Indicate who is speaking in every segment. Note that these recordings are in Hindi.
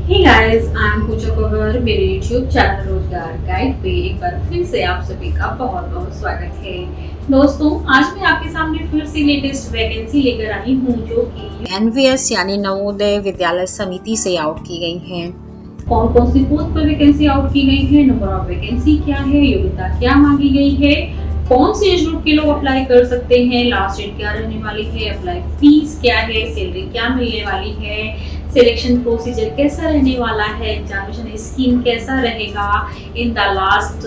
Speaker 1: हे गाइस, आई एम पूजा पवार। मेरे YouTube चैनल रोजगार गाइड पे एक बार फिर से आप सभी का बहुत बहुत स्वागत है। दोस्तों, आज मैं आपके सामने फिर से लेटेस्ट वैकेंसी लेकर आई हूँ जो कि
Speaker 2: NVS यानी नवोदय विद्यालय समिति से आउट की गई हैं।
Speaker 1: कौन कौन सी पोस्ट पर वैकेंसी आउट की गई है, नंबर ऑफ वैकेंसी क्या है, योग्यता क्या मांगी गई है, कौन से एज ग्रुप के लोग अप्लाई कर सकते हैं, लास्ट डेट क्या रहने वाली है, अप्लाई फीस क्या है, सैलरी क्या मिलने वाली है, सिलेक्शन प्रोसीजर कैसा रहने वाला है, एग्जामिनेशन स्कीम कैसा रहेगा, इन द लास्ट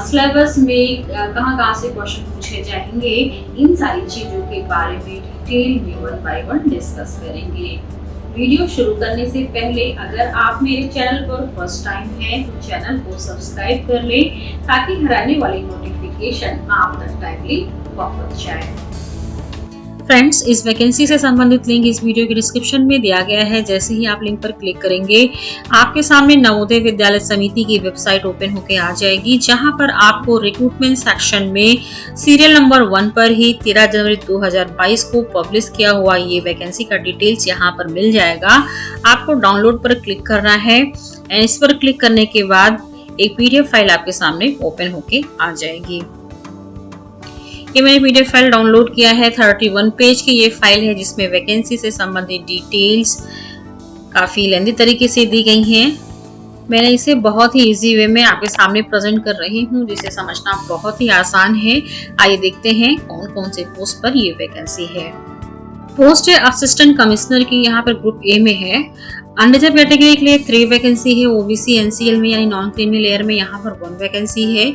Speaker 1: सिलेबस में कहाँ से क्वेश्चन पूछे जाएंगे, इन सारी चीजों के बारे में डिटेल में वन बाय वन डिस्कस करेंगे। वीडियो शुरू करने से पहले अगर आप मेरे चैनल पर फर्स्ट टाइम हैं तो चैनल को सब्सक्राइब कर लें ताकि हर आने वाली नोटिफिकेशन आप तक टाइमली पहुंच जाए।
Speaker 2: फ्रेंड्स, इस वैकेंसी से संबंधित लिंक इस वीडियो के डिस्क्रिप्शन में दिया गया है। जैसे ही आप लिंक पर क्लिक करेंगे आपके सामने नवोदय विद्यालय समिति की वेबसाइट ओपन होकर आ जाएगी, जहां पर आपको रिक्रूटमेंट सेक्शन में सीरियल नंबर 1 पर ही 13 जनवरी 2022 को पब्लिश किया हुआ ये वैकेंसी का डिटेल्स यहां पर मिल जाएगा। आपको डाउनलोड पर क्लिक करना है। इस पर क्लिक करने के बाद एक PDF फाइल आपके सामने ओपन होके आ जाएगी। ये मैंने PDF फाइल डाउनलोड किया है। 31 पेज की ये फाइल है जिसमें वैकेंसी से संबंधित डिटेल्स काफी लेंथी तरीके से दी गई हैं। मैंने इसे बहुत ही इजी वे में आपके सामने प्रेजेंट कर रही हूँ, जिसे समझना बहुत ही आसान है। आइए देखते हैं कौन कौन से पोस्ट पर ये वैकेंसी है। पोस्ट है असिस्टेंट कमिश्नर की, यहाँ पर ग्रुप ए में है। अनरिजर्व कैटेगरी के लिए 3 वैकेंसी है। OBC NCL में यानी नॉन क्रीमी लेयर में यहाँ पर 1 वैकेंसी है।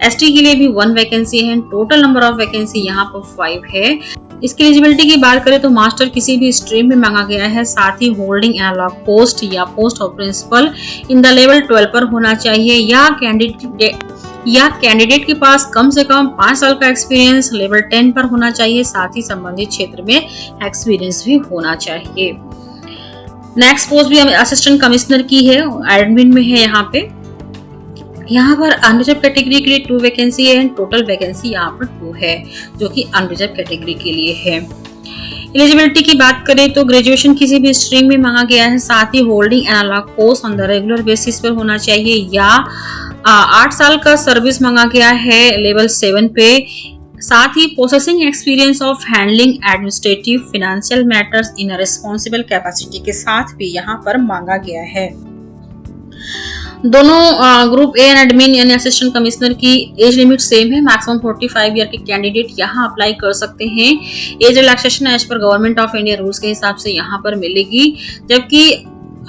Speaker 2: ST के लिए भी 1 वैकेंसी है। टोटल नंबर ऑफ वैकेंसी यहाँ पर 5 है। इसकी एलिजिबिलिटी की बात करें तो मास्टर किसी भी स्ट्रीम में मांगा गया है, साथ ही होल्डिंग एनालॉग पोस्ट या post of principal in the level 12 पर होना चाहिए, या कैंडिडेट के पास कम से कम 5 साल का एक्सपीरियंस लेवल 10 पर होना चाहिए, साथ ही संबंधित क्षेत्र में एक्सपीरियंस भी होना चाहिए। नेक्स्ट पोस्ट भी असिस्टेंट कमिश्नर की है, एडमिन में है। यहाँ पर अनरिजर्व कैटेगरी के लिए 2 वैकेंसी है। टोटल वैकेंसी यहाँ पर 2 है जो कि अनरिजर्व कैटेगरी के लिए है। एलिजिबिलिटी की बात करें तो ग्रेजुएशन किसी भी स्ट्रीम में मांगा गया है, साथ ही holding analog post on the regular basis पर होना चाहिए, या 8 साल का सर्विस मांगा गया है लेवल 7 पे, साथ ही processing experience of handling administrative financial matters in a responsible capacity के साथ भी यहाँ पर मांगा गया है। दोनों ग्रुप ए एंड एडमिन यानी असिस्टेंट कमिश्नर की एज लिमिट सेम है। मैक्सिमम 45 ईयर के कैंडिडेट यहाँ अप्लाई कर सकते हैं। Age relaxation as per government of India rules के हिसाब से यहाँ पर मिलेगी, जबकि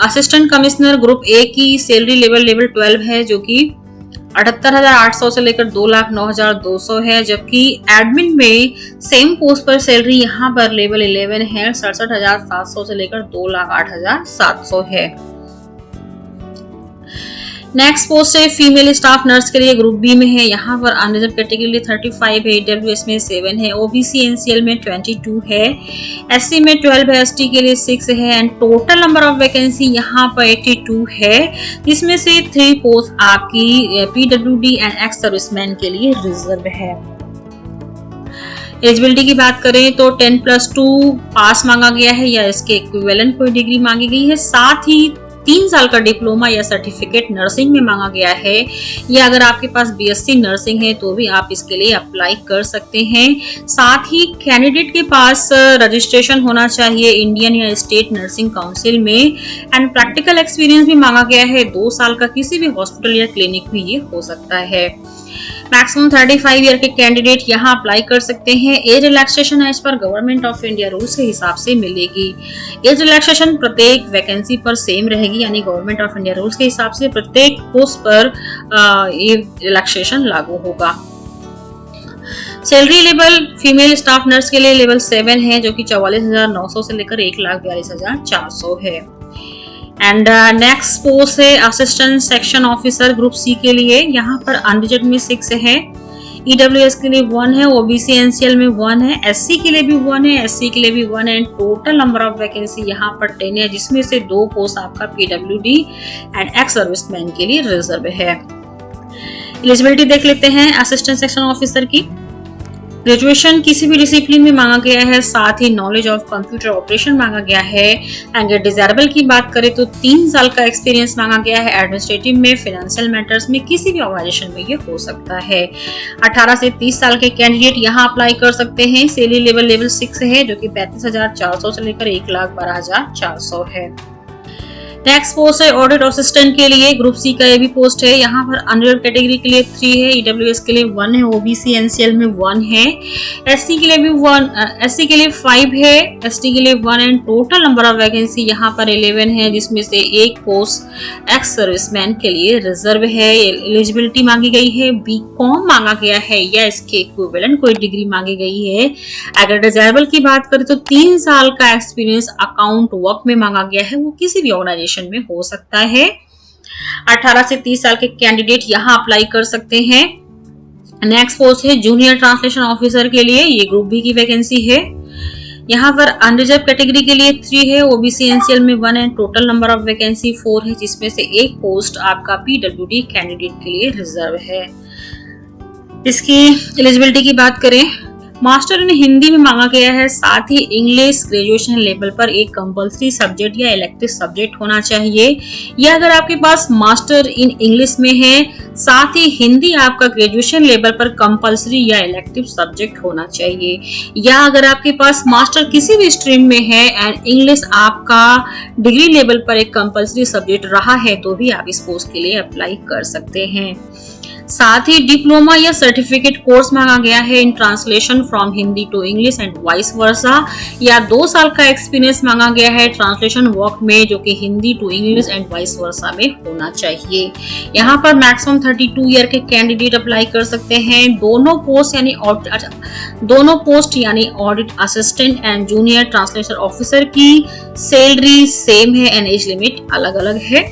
Speaker 2: असिस्टेंट कमिश्नर ग्रुप ए की सैलरी लेवल 12 है जो कि 78,800 से लेकर 2,09,200 है, जबकि एडमिन में सेम पोस्ट पर सैलरी यहाँ पर लेवल 11 है, 67,700 से लेकर 2,08,700 है। नेक्स्ट पोस्ट है फीमेल स्टाफ नर्स के लिए, ग्रुप बी में है। यहाँ पर अनरिजर्व कैटेगरी लिए 35 है, EWS में 7 है, OBC NCL में 22 है, SC में 12 है, ST के लिए 6 है and total number of vacancy यहाँ पर 82 है, जिसमें से 3 पोस्ट आपकी PWD एंड एक्स सर्विसमैन के लिए रिजर्व है। एलिजिबिलिटी की बात करें तो 10+2 पास मांगा गया है या इसके इक्विवेलेंट कोई डिग्री मांगी गई है, साथ ही 3 साल का डिप्लोमा या सर्टिफिकेट नर्सिंग में मांगा गया है, या अगर आपके पास BSc नर्सिंग है तो भी आप इसके लिए अप्लाई कर सकते हैं। साथ ही कैंडिडेट के पास रजिस्ट्रेशन होना चाहिए इंडियन या स्टेट नर्सिंग काउंसिल में एंड प्रैक्टिकल एक्सपीरियंस भी मांगा गया है। 2 साल का किसी भी हॉस्पिटल या क्लिनिक में ये हो सकता है। मैक्सिमम 35 ईयर के कैंडिडेट यहाँ अप्लाई कर सकते हैं। Age relaxation as per government of India rules के हिसाब से मिलेगी। एज रिलैक्सेशन प्रत्येक वैकेंसी पर सेम रहेगी, यानी गवर्नमेंट ऑफ इंडिया रूल्स के हिसाब से प्रत्येक पोस्ट पर ये रिलैक्सेशन लागू होगा। Salary level female staff nurse के लिए लेवल 7 है जो कि 44,900 से लेकर 1,42,400 है। एंड नेक्स्ट पोस्ट है assistant section officer group C के लिए। यहाँ पर अनरिजर्व में 6 है, EWS के लिए 1 है, OBC NCL में 1 है, SC के लिए भी 1 है, SC के लिए भी 1 है। टोटल नंबर ऑफ वैकेंसी यहाँ पर 10 है, जिसमें से 2 पोस्ट आपका PWD एंड एक्स सर्विसमैन के लिए रिजर्व है। एलिजिबिलिटी देख लेते हैं असिस्टेंट सेक्शन ऑफिसर की। ग्रेजुएशन किसी भी डिसिप्लिन में मांगा गया है, साथ ही नॉलेज ऑफ कंप्यूटर ऑपरेशन मांगा गया है। एंड डिजायरेबल की बात करें तो 3 साल का एक्सपीरियंस मांगा गया है एडमिनिस्ट्रेटिव में, फाइनेंशियल मैटर्स में, किसी भी ऑर्गेनाइजेशन में ये हो सकता है। 18 से 30 साल के कैंडिडेट यहाँ अप्लाई कर सकते हैं। सैलरी लेवल 6 है जो कि 35,400 से लेकर 1,12,400 है। नेक्स्ट पोस्ट है ऑडिट असिस्टेंट के लिए, ग्रुप सी का ये भी पोस्ट है। यहाँ पर अनरिजर्व कैटेगरी के लिए 3 है, ईडब्ल्यूएस के लिए 1 है, ओबीसी एनसीएल में 1 है, एससी के लिए भी 1, एससी के लिए 5 है, एसटी के लिए 1 and total number of vacancy यहाँ पर 11 है, जिसमें से एक पोस्ट एक्स सर्विसमैन के लिए रिजर्व है। एलिजिबिलिटी मांगी गई है, बीकॉम मांगा गया है या इसके इक्विवेलेंट कोई डिग्री मांगी गई है। अगर डिजायरेबल की बात करें तो 3 साल का एक्सपीरियंस अकाउंट वर्क में मांगा गया है, वो किसी भी ऑर्गेनाइजेशन में हो सकता है। 18 से 30 साल के कैंडिडेट यहां अप्लाई कर सकते हैं। नेक्स्ट पोस्ट है जूनियर ट्रांसलेशन ऑफिसर के लिए, ये ग्रुप बी की वैकेंसी है। यहाँ पर अनरिजर्व कैटेगरी के लिए 3 है, ओबीसी एनसीएल में 1 and total number of vacancy 4 है, जिसमें से एक पोस्ट आपका पीडब्ल्यूडी कैंडिडेट के लिए रिजर्व है। इसकी एलिजिबिलिटी की बात करें, मास्टर इन हिंदी में मांगा गया है, साथ ही इंग्लिश ग्रेजुएशन लेवल पर एक कंपल्सरी सब्जेक्ट या इलेक्टिव सब्जेक्ट होना चाहिए। या अगर आपके पास मास्टर इन इंग्लिश में है, साथ ही हिंदी आपका ग्रेजुएशन लेवल पर कंपल्सरी या इलेक्टिव सब्जेक्ट होना चाहिए। या अगर आपके पास मास्टर किसी भी स्ट्रीम में है एंड इंग्लिश आपका डिग्री लेवल पर एक कंपल्सरी सब्जेक्ट रहा है, तो भी आप इस पोस्ट के लिए अप्लाई कर सकते हैं। साथ ही डिप्लोमा या सर्टिफिकेट कोर्स मांगा गया है in translation from Hindi to English and vice versa, या 2 साल का एक्सपीरियंस मांगा गया है ट्रांसलेशन वर्क में, जो कि Hindi to English and vice versa में होना चाहिए। यहाँ पर मैक्सिमम 32 ईयर के कैंडिडेट अप्लाई कर सकते हैं। दोनों पोस्ट यानी audit assistant and junior translation officer की सैलरी सेम है एंड एज लिमिट अलग अलग है।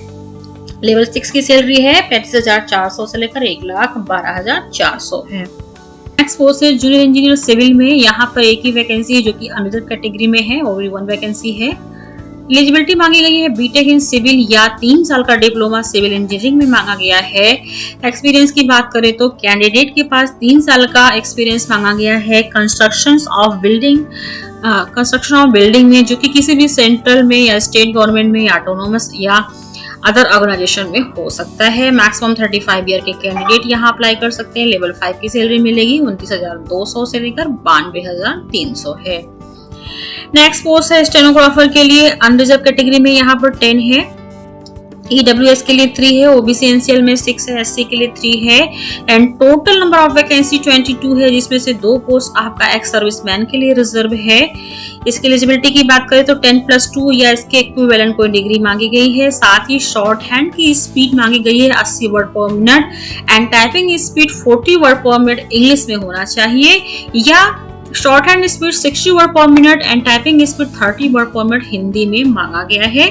Speaker 2: लेवल 6 की सैलरी है 35,400 से लेकर 1,12,400 है। नेक्स्ट पोस्ट है जूनियर इंजीनियर सिविल में, यहाँ पर एक ही वैकेंसी है जो कि अनरिजर्व कैटेगरी में है, ओनली 1 वैकेंसी है। एलिजिबिलिटी मांगी गई है बीटेक इन सिविल या 3 साल का डिप्लोमा सिविल इंजीनियरिंग में मांगा गया है। एक्सपीरियंस की बात करें तो कैंडिडेट के पास 3 साल का एक्सपीरियंस मांगा गया है कंस्ट्रक्शन ऑफ बिल्डिंग में, जो कि किसी भी सेंट्रल में या स्टेट गवर्नमेंट में या ऑटोनोमस या अदर ऑर्गेनाइजेशन में हो सकता है। मैक्सिमम 35 ईयर के कैंडिडेट यहाँ अप्लाई कर सकते हैं। लेवल 5 की सैलरी मिलेगी 29,200 से लेकर 92,300 है। नेक्स्ट पोस्ट है स्टेनोग्राफर के लिए, अनरिजर्व कैटेगरी में यहाँ पर 10 है, ईडब्ल्यूएस के लिए 3 है, ओबीसी एनसीएल में 6 है, एससी के लिए 3 है and total number of vacancy 22 है, जिसमें से 2 पोस्ट आपका एक्स सर्विसमैन के लिए रिजर्व है। इसकी एलिजिबिलिटी की बात करें तो 10+2 या इसके इक्विवेलेंट कोई डिग्री मांगी गई है। साथ ही शॉर्ट हैंड की स्पीड मांगी गई है 80 word per minute and typing speed 40 word per minute English में होना चाहिए, या short hand speed 60 word per minute and typing speed 30 word per minute Hindi में मांगा गया है।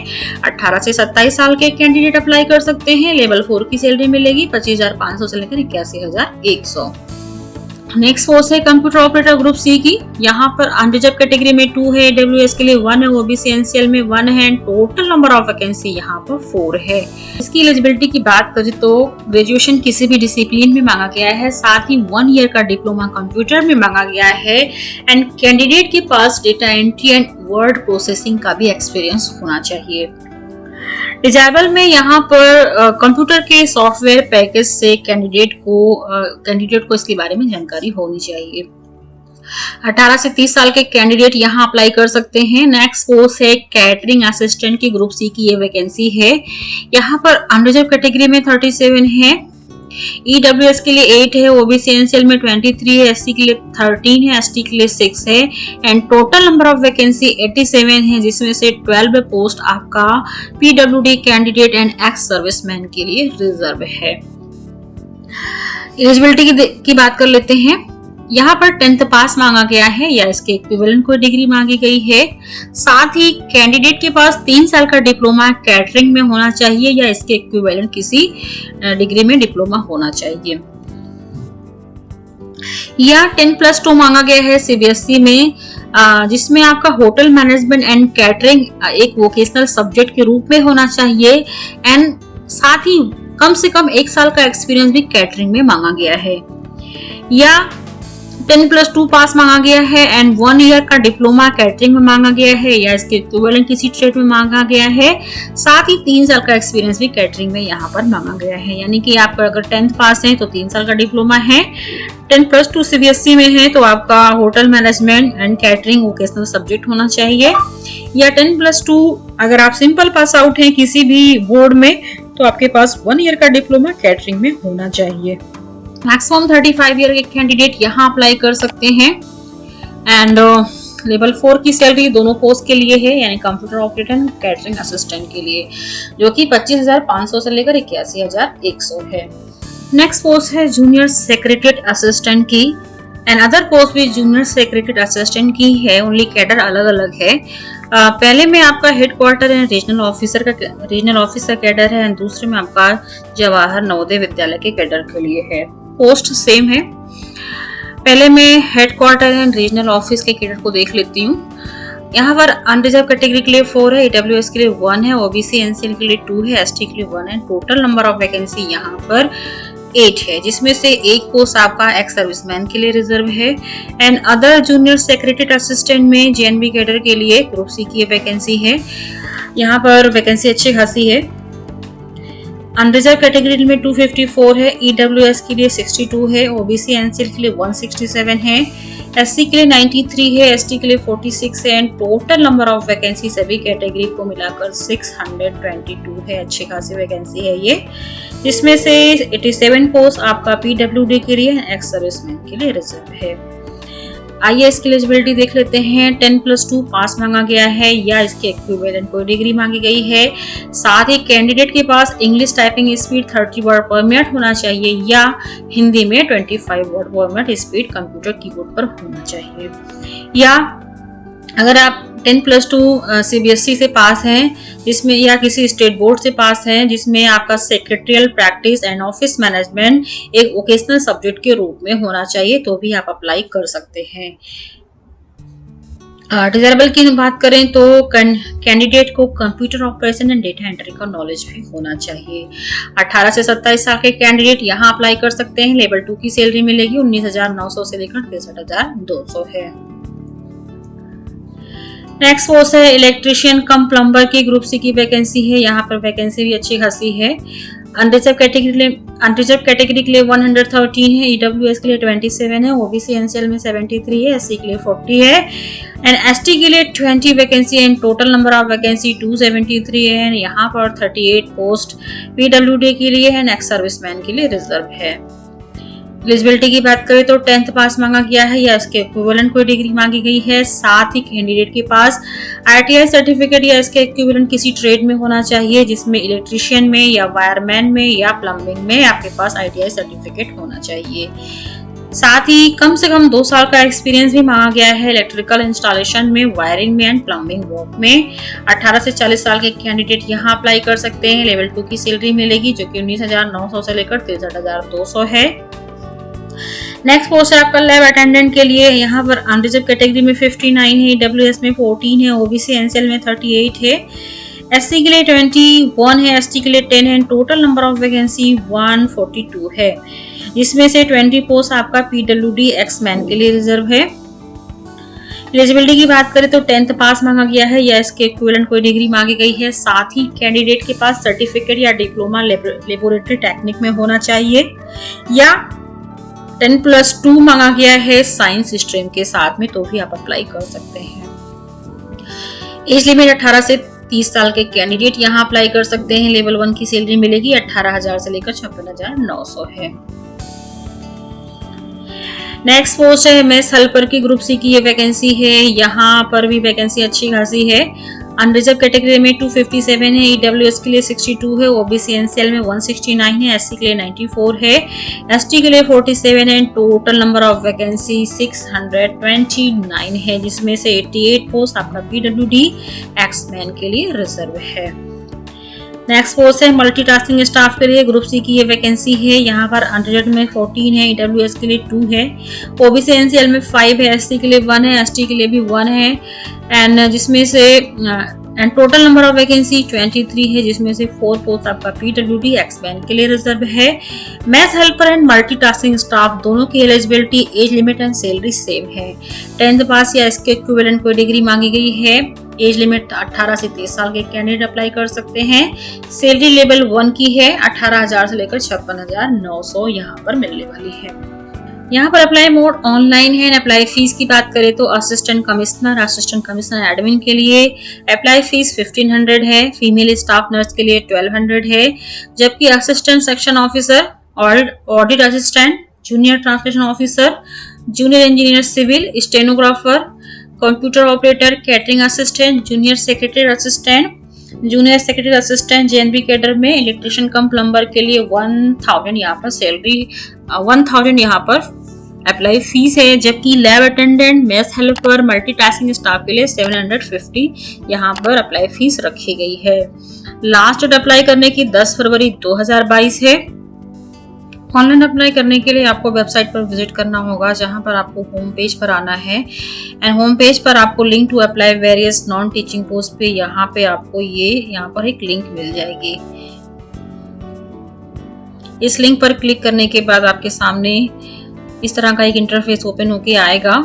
Speaker 2: 18 से 27 साल के कैंडिडेट अप्लाई कर सकते हैं। लेवल 4 की सैलरी मिलेगी 25,500 से लेकर 81,100। नेक्स्ट पोस्ट है कंप्यूटर ऑपरेटर ग्रुप सी की, यहाँ पर अनरिजर्व कैटेगरी में 2 है, डब्ल्यूएस के लिए 1 है, ओबीसी एनसीएल में 1 है, टोटल नंबर ऑफ वैकेंसी यहाँ पर 4 है। इसकी एलिजिबिलिटी की बात करें तो ग्रेजुएशन किसी भी डिसिप्लिन में मांगा गया है, साथ ही 1 ईयर का डिप्लोमा कंप्यूटर में मांगा गया है एंड कैंडिडेट के पास data entry and word processing का भी एक्सपीरियंस होना चाहिए। डिजायबल में यहाँ पर कंप्यूटर के सॉफ्टवेयर पैकेज से कैंडिडेट को इसके बारे में जानकारी होनी चाहिए। 18 से 30 साल के कैंडिडेट यहाँ अप्लाई कर सकते हैं। नेक्स्ट पोस्ट है कैटरिंग असिस्टेंट की, ग्रुप सी की ये वैकेंसी है। यहाँ पर अनरिजर्व कैटेगरी में 37 है, ईडब्ल्यूएस के लिए 8 है, ओबीसी एनसीएल में 23 है, एससी के लिए 13 है, एसटी के लिए 6 है and total number of vacancy 87 है, जिसमें से 12 पोस्ट आपका PWD candidate and ex serviceman के लिए रिजर्व है। एलिजिबिलिटी की बात कर लेते हैं। यहाँ पर 10th पास मांगा गया है या इसके इक्विवेलेंट कोई डिग्री मांगी गई है। साथ ही कैंडिडेट के पास 3 साल का डिप्लोमा कैटरिंग में होना चाहिए या इसके इक्विवेलेंट किसी डिग्री में डिप्लोमा होना चाहिए। या 10+2 मांगा गया है सीबीएसई में, जिसमें आपका होटल मैनेजमेंट एंड कैटरिंग एक वोकेशनल सब्जेक्ट के रूप में होना चाहिए एंड साथ ही कम से कम 1 साल का एक्सपीरियंस भी कैटरिंग में मांगा गया है। या 10+2 पास मांगा गया है एंड 1 ईयर का डिप्लोमा कैटरिंग में मांगा गया है या इसके इक्विवेलेंट किसी ट्रेड में मांगा गया है। साथ ही 3 साल का एक्सपीरियंस भी कैटरिंग में यहाँ पर मांगा गया है, यानी कि आप अगर 10th पास हैं तो 3 साल का डिप्लोमा है। 10+2 CBSE में है तो आपका hotel management and catering vocational subject होना चाहिए, या 10+2 अगर आप सिंपल पास आउट हैं किसी भी बोर्ड में तो आपके पास 1 ईयर का डिप्लोमा कैटरिंग में होना चाहिए। मैक्सिमम 35 ईयर के कैंडिडेट यहाँ अप्लाई कर सकते हैं एंड लेवल 4 की सैलरी दोनों पोस्ट के लिए है, यानी computer operator and catering assistant के लिए, जो कि 25,500 से लेकर 81,100 है। नेक्स्ट पोस्ट है जूनियर सेक्रेटरीट असिस्टेंट की एंड अदर पोस्ट भी जूनियर सेक्रेटरीट असिस्टेंट की है, ओनली कैडर अलग अलग है। पहले में आपका हेडक्वार्टर है रीजनल ऑफिसर कैडर है एंड दूसरे में आपका जवाहर नवोदय विद्यालय के कैडर के लिए है। पोस्ट सेम है। पहले मैं हेडक्वार्टर एंड रीजनल ऑफिस के कैडर को देख लेती हूँ। यहाँ पर अनरिजर्व कैटेगरी के लिए 4 है, EWS के लिए 1 है, OBC NCL के लिए 2 है, ST के लिए 1 है। टोटल नंबर ऑफ वैकेंसी यहाँ पर 8 है, जिसमें से एक पोस्ट आपका एक्स सर्विसमैन के लिए रिजर्व है and other junior secretariat assistant में JNB कैडर के लिए ग्रुप C की वैकेंसी है। यहाँ पर वैकेंसी अच्छी खासी है। अनरिजर्व कैटेगरी में 254 है, EWS के लिए 62 है, OBC NCL के लिए 167 है, SC के लिए 93 है, ST के लिए 46 है and total number of vacancy सभी कैटेगरी को मिलाकर 622 है। अच्छी खासी वैकेंसी है ये, जिसमें से 87 पोस्ट आपका PWD के लिए एक्स सर्विसमैन के लिए रिजर्व है। IAS की एलिजिबिलिटी देख लेते हैं। 10+2 पास मांगा गया है या इसके इक्विवेलेंट कोई डिग्री मांगी गई है। साथ ही कैंडिडेट के पास English typing speed 30 word per minute होना चाहिए या हिंदी में 25 word per minute speed computer keyboard पर होना चाहिए। या अगर आप 10+2 CBSE से पास हैं जिसमें या किसी स्टेट बोर्ड से पास हैं जिसमें आपका secretarial practice and office management एक वोकेशनल सब्जेक्ट के रूप में होना चाहिए तो भी आप अप्लाई कर सकते हैं। डिजायरेबल की बात करें तो कैंडिडेट को computer operation and data entry का नॉलेज भी होना चाहिए। 18 से 27 साल के कैंडिडेट यहाँ अप्लाई कर सकते हैं। लेवल 2 की सैलरी मिलेगी 19,900 से लेकर 63,200 है। नेक्स्ट पोस्ट है इलेक्ट्रिशियन कम प्लम्बर की ग्रुप C की वैकेंसी है। यहाँ पर वैकेंसी भी अच्छी खासी है। अनरिजर्व कैटेगरी के लिए 113 है, EWS के लिए 27 है, OBC NCL में 73 है, SC के लिए 40 है एंड ST के लिए 20 वैकेंसी है। टोटल नंबर ऑफ वैकेंसी 273 है एंड यहाँ पर 38 पोस्ट PWD के लिए है, एक्स सर्विसमैन के लिए रिजर्व है। एलिजिबिलिटी की बात करें तो 10th पास मांगा गया है या इसके इक्विवेलेंट कोई डिग्री मांगी गई है। साथ ही कैंडिडेट के पास ITI सर्टिफिकेट या इसके इक्विवेलेंट किसी ट्रेड में होना चाहिए, जिसमें इलेक्ट्रिशियन में या वायरमैन में या प्लम्बिंग में आपके पास ITI सर्टिफिकेट होना चाहिए। साथ ही कम से कम 2 साल का एक्सपीरियंस भी मांगा गया है इलेक्ट्रिकल इंस्टॉलेशन में, वायरिंग में एंड प्लम्बिंग वर्क में। 18 से 40 साल के कैंडिडेट यहाँ अप्लाई कर सकते हैं। लेवल 2 की सैलरी मिलेगी जो कि 19,900 से लेकर 63,200 है। नेक्स्ट पोस्ट है आपका लैब अटेंडेंट के लिए। यहाँ पर अनरिजर्व कैटेगरी में 59 है, EWS में 14 है, OBC NCL में 38 है, SC के लिए 21 है, ST के लिए 10 है। टोटल नंबर ऑफ वैकेंसी 142 है, जिसमें से 20 पोस्ट आपका PWD एक्समैन के लिए रिजर्व है। एलिजिबिलिटी की बात करें तो 10th पास मांगा गया है या इसके इक्विवेलेंट कोई डिग्री मांगी गई है। साथ ही कैंडिडेट के पास सर्टिफिकेट या डिप्लोमा लेबोरेटरी टेक्निक में होना चाहिए या 10+2 मांगा गया है साइंस स्ट्रीम के साथ में तो भी आप अप्लाई कर सकते हैं। एज लिमिट 18 से 30 साल के कैंडिडेट यहाँ अप्लाई कर सकते हैं। लेवल 1 की सैलरी मिलेगी 18,000 से लेकर 56,900 है। नेक्स्ट पोस्ट है मेस हेल्पर की ग्रुप C की ये वैकेंसी है। यहाँ पर भी वैकेंसी अच्छी खासी है। अनरिजर्व कैटेगरी में 257 है, EWS के लिए 62 है, OBC NCL में 169 है, SC के लिए 94 है, ST के लिए 47 है। टोटल नंबर ऑफ वैकेंसी 629 है, जिसमें से 88 पोस्ट आपका PWD एक्समैन के लिए रिजर्व है। नेक्स्ट पोस्ट है मल्टीटास्किंग स्टाफ के लिए ग्रुप C की ये वैकेंसी है। यहाँ पर अनरिजर्व में 14 है, EWS के लिए 2 है, OBC NCL में 5 है, SC के लिए 1 है, ST के लिए भी 1 है एंड जिसमें से and total number of vacancy 23 है, जिसमें से 4 पोस्ट आपका पीडब्ल्यूडी एक्समैन के लिए रिजर्व है। Math helper and multitasking staff दोनों की eligibility, age limit and salary same है। 10th पास या इसके इक्विवेलेंट कोई डिग्री मांगी गई है। एज लिमिट 18 से 30 साल के कैंडिडेट अप्लाई कर सकते हैं। सैलरी लेवल 1 की है, 18,000 से लेकर 56,900 यहाँ पर मिलने वाली है। यहाँ पर अप्लाई मोड ऑनलाइन है। अप्लाई फीस की बात करें तो असिस्टेंट कमिश्नर एडमिन के लिए अप्लाई फीस 1500 है। फीमेल स्टाफ नर्स के लिए 1200 है, जबकि assistant section officer, audit assistant, junior translation officer, junior engineer civil, stenographer, computer operator, catering assistant, junior secretary assistant JNB cadre में इलेक्ट्रिशियन कम प्लम्बर के लिए 1000 यहाँ पर सैलरी 1000 यहाँ पर अप्लाई फीस है, जबकि lab attendant, mess helper, multitasking staff के लिए 750 यहाँ पर अप्लाई फीस रखी गई है। लास्ट डेट अप्लाई करने की 10 फरवरी 2022 है। ऑनलाइन अप्लाई करने के लिए आपको वेबसाइट पर विजिट करना होगा, जहां पर आपको होम पेज पर आना है एंड होम पेज पर आपको link to apply various non teaching post पे यहाँ पे आपको यहाँ पर एक लिंक मिल जाएगी। इस लिंक पर क्लिक करने के बाद आपके सामने इस तरह का एक इंटरफेस ओपन होके आएगा।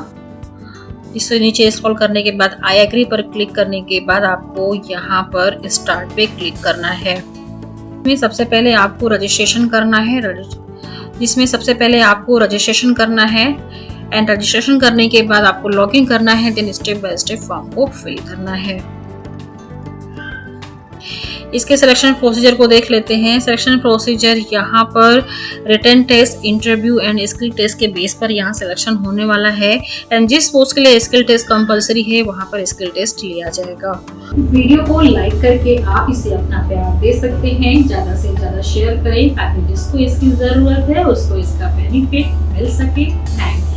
Speaker 2: इससे नीचे स्क्रॉल करने के बाद आई एग्री पर क्लिक करने के बाद आपको यहाँ पर स्टार्ट पे क्लिक करना है। सबसे पहले आपको रजिस्ट्रेशन करना है, जिसमें सबसे पहले आपको रजिस्ट्रेशन करना है एंड रजिस्ट्रेशन करने के बाद आपको लॉगिन करना है, then step by step form को फिल करना है। इसके सिलेक्शन प्रोसीजर को देख लेते हैं। सिलेक्शन प्रोसीजर यहाँ पर written test, interview and skill test के बेस पर यहाँ सिलेक्शन होने वाला है एंड जिस पोस्ट के लिए स्किल टेस्ट कंपलसरी है वहाँ पर स्किल टेस्ट लिया जाएगा।
Speaker 1: वीडियो को लाइक करके आप इसे अपना प्यार दे सकते हैं, ज्यादा से ज्यादा शेयर करें ताकि जिसको इसकी जरूरत है उसको इसका बेनिफिट मिल सके। Thank you.